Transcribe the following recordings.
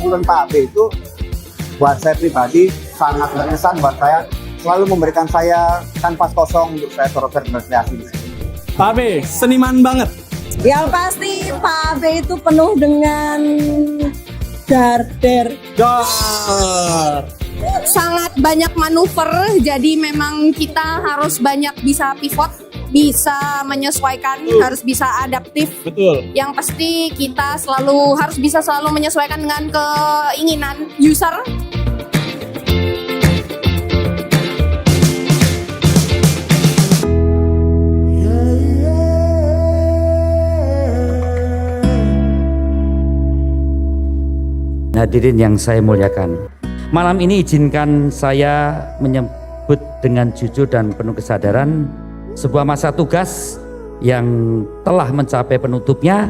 kepemimpinan Pak Abe itu buat saya pribadi sangat berkesan buat saya, selalu memberikan saya kanvas kosong untuk saya berkreasi di sini. Pak Abe, seniman banget. Yang pasti Pak Abe itu penuh dengan dar. Sangat banyak manuver, jadi memang kita harus banyak bisa pivot, bisa menyesuaikan, harus bisa adaptif. Betul. Yang pasti kita harus bisa selalu menyesuaikan dengan keinginan user. Hadirin yang saya muliakan, malam ini izinkan saya menyebut dengan jujur dan penuh kesadaran sebuah masa tugas yang telah mencapai penutupnya,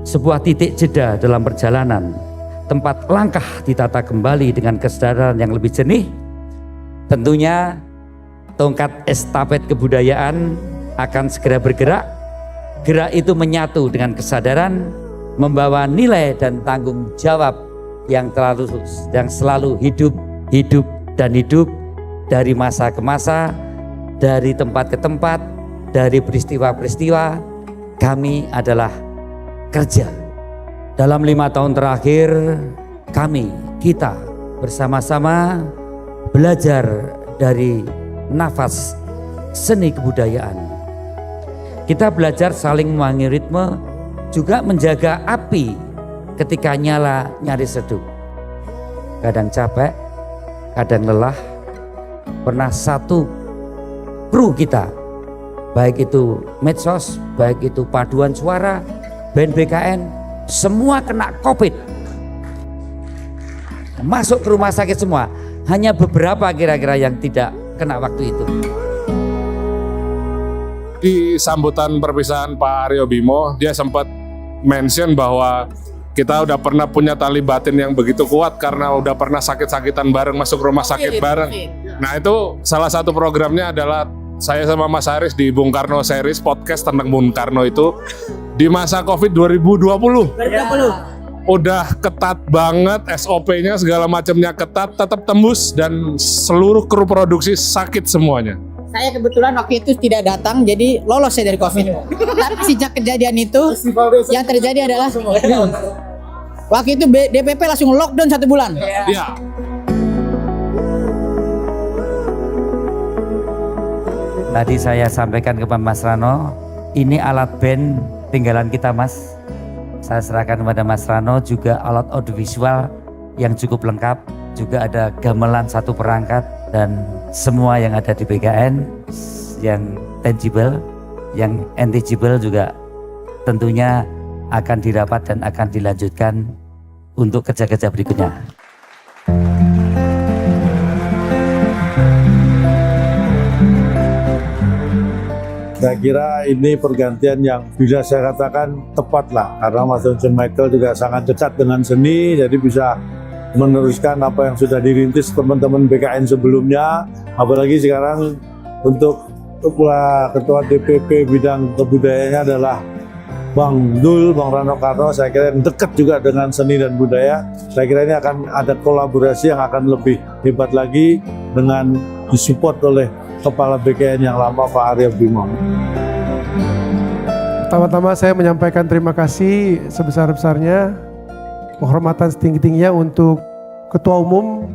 sebuah titik jeda dalam perjalanan, tempat langkah ditata kembali dengan kesadaran yang lebih jernih. Tentunya tongkat estafet kebudayaan akan segera bergerak. Gerak itu menyatu dengan kesadaran, membawa nilai dan tanggung jawab yang selalu hidup dari masa ke masa, dari tempat ke tempat, dari peristiwa-peristiwa. Kami adalah kerja. Dalam 5 tahun terakhir kita bersama-sama belajar dari nafas seni kebudayaan. Kita belajar saling memangi ritme, juga menjaga api ketika nyala nyaris redup. Kadang capek, kadang lelah. Pernah satu kru kita, baik itu medsos, baik itu paduan suara, band BKN, semua kena COVID. Masuk ke rumah sakit semua. Hanya beberapa kira-kira yang tidak kena waktu itu. Di sambutan perpisahan Pak Aryo Bimo, dia sempat mention bahwa kita udah pernah punya tali batin yang begitu kuat karena udah pernah sakit-sakitan bareng, masuk rumah sakit bareng. Nah itu salah satu programnya adalah saya sama Mas Haris di Bung Karno Series, podcast tentang Bung Karno itu di masa COVID 2020. Udah ketat banget, SOP-nya segala macamnya ketat, tetap tembus dan seluruh kru produksi sakit semuanya. Saya kebetulan waktu itu tidak datang, jadi lolos saya dari COVID. Tapi sejak kejadian itu, yang terjadi adalah waktu itu DPP langsung lockdown 1 bulan. Iya. Tadi saya sampaikan kepada Mas Rano, ini alat band tinggalan kita, Mas. Saya serahkan kepada Mas Rano juga alat audiovisual yang cukup lengkap, juga ada gamelan 1 perangkat, dan semua yang ada di BKN yang tangible, yang intangible juga tentunya akan dirapat dan akan dilanjutkan untuk kerja-kerja berikutnya. Saya kira ini pergantian yang bisa saya katakan tepat lah, karena Mas John Michael juga sangat dekat dengan seni, jadi bisa meneruskan apa yang sudah dirintis teman-teman BKN sebelumnya. Apalagi sekarang untuk ketua DPP bidang kebudayaannya adalah Bang Dul, Bang Rano Karno. Saya kira yang dekat juga dengan seni dan budaya. Saya kira ini akan ada kolaborasi yang akan lebih hebat lagi dengan disupport oleh Kepala BKN yang lama Pak Aryo Bimo. Pertama-tama saya menyampaikan terima kasih sebesar-besarnya, penghormatan setinggi-tingginya untuk Ketua Umum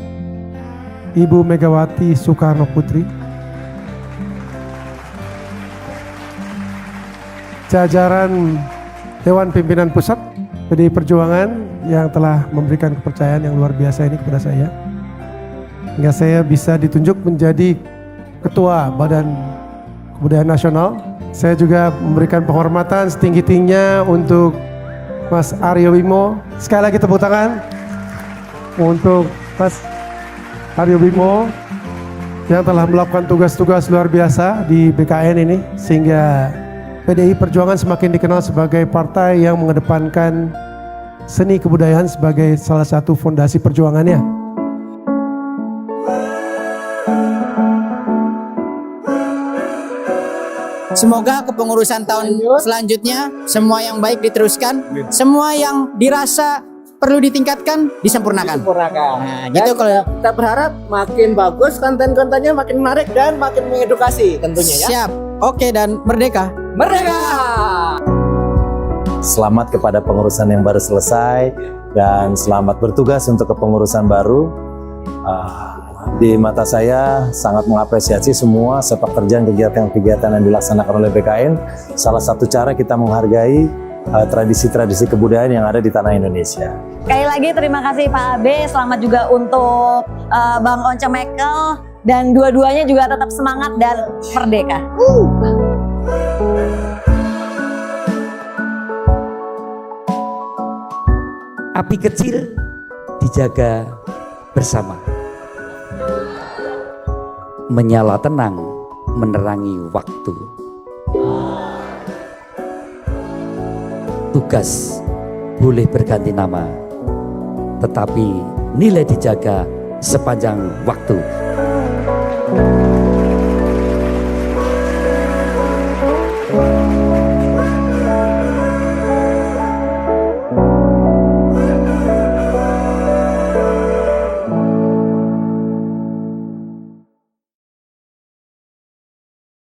Ibu Megawati Soekarno Putri, jajaran Dewan Pimpinan Pusat PDI Perjuangan yang telah memberikan kepercayaan yang luar biasa ini kepada saya, hingga saya bisa ditunjuk menjadi Ketua Badan Kebudayaan Nasional. Saya juga memberikan penghormatan setinggi-tingginya untuk Mas Aryo Bimo. Sekali lagi tepuk tangan untuk Mas Aryo Bimo yang telah melakukan tugas-tugas luar biasa di BKN ini, sehingga PDI Perjuangan semakin dikenal sebagai partai yang mengedepankan seni kebudayaan sebagai salah satu fondasi perjuangannya. Semoga kepengurusan tahun selanjutnya semua yang baik diteruskan, semua yang dirasa perlu ditingkatkan, disempurnakan. Nah, gitu kalau Kita berharap makin bagus konten-kontennya, makin menarik dan makin mengedukasi tentunya ya. siap. Oke, dan merdeka. Merdeka! Selamat kepada pengurusan yang baru selesai dan selamat bertugas untuk kepengurusan baru. Di mata saya sangat mengapresiasi semua sepak terjang kegiatan-kegiatan yang dilaksanakan oleh BKN. Salah satu cara kita menghargai tradisi-tradisi kebudayaan yang ada di tanah Indonesia. Sekali lagi terima kasih Pak Abe, selamat juga untuk Bang Once Michael, dan dua-duanya juga tetap semangat dan merdeka. Api kecil dijaga bersama. Menyala tenang menerangi waktu. Tugas boleh berganti nama, tetapi nilai dijaga sepanjang waktu.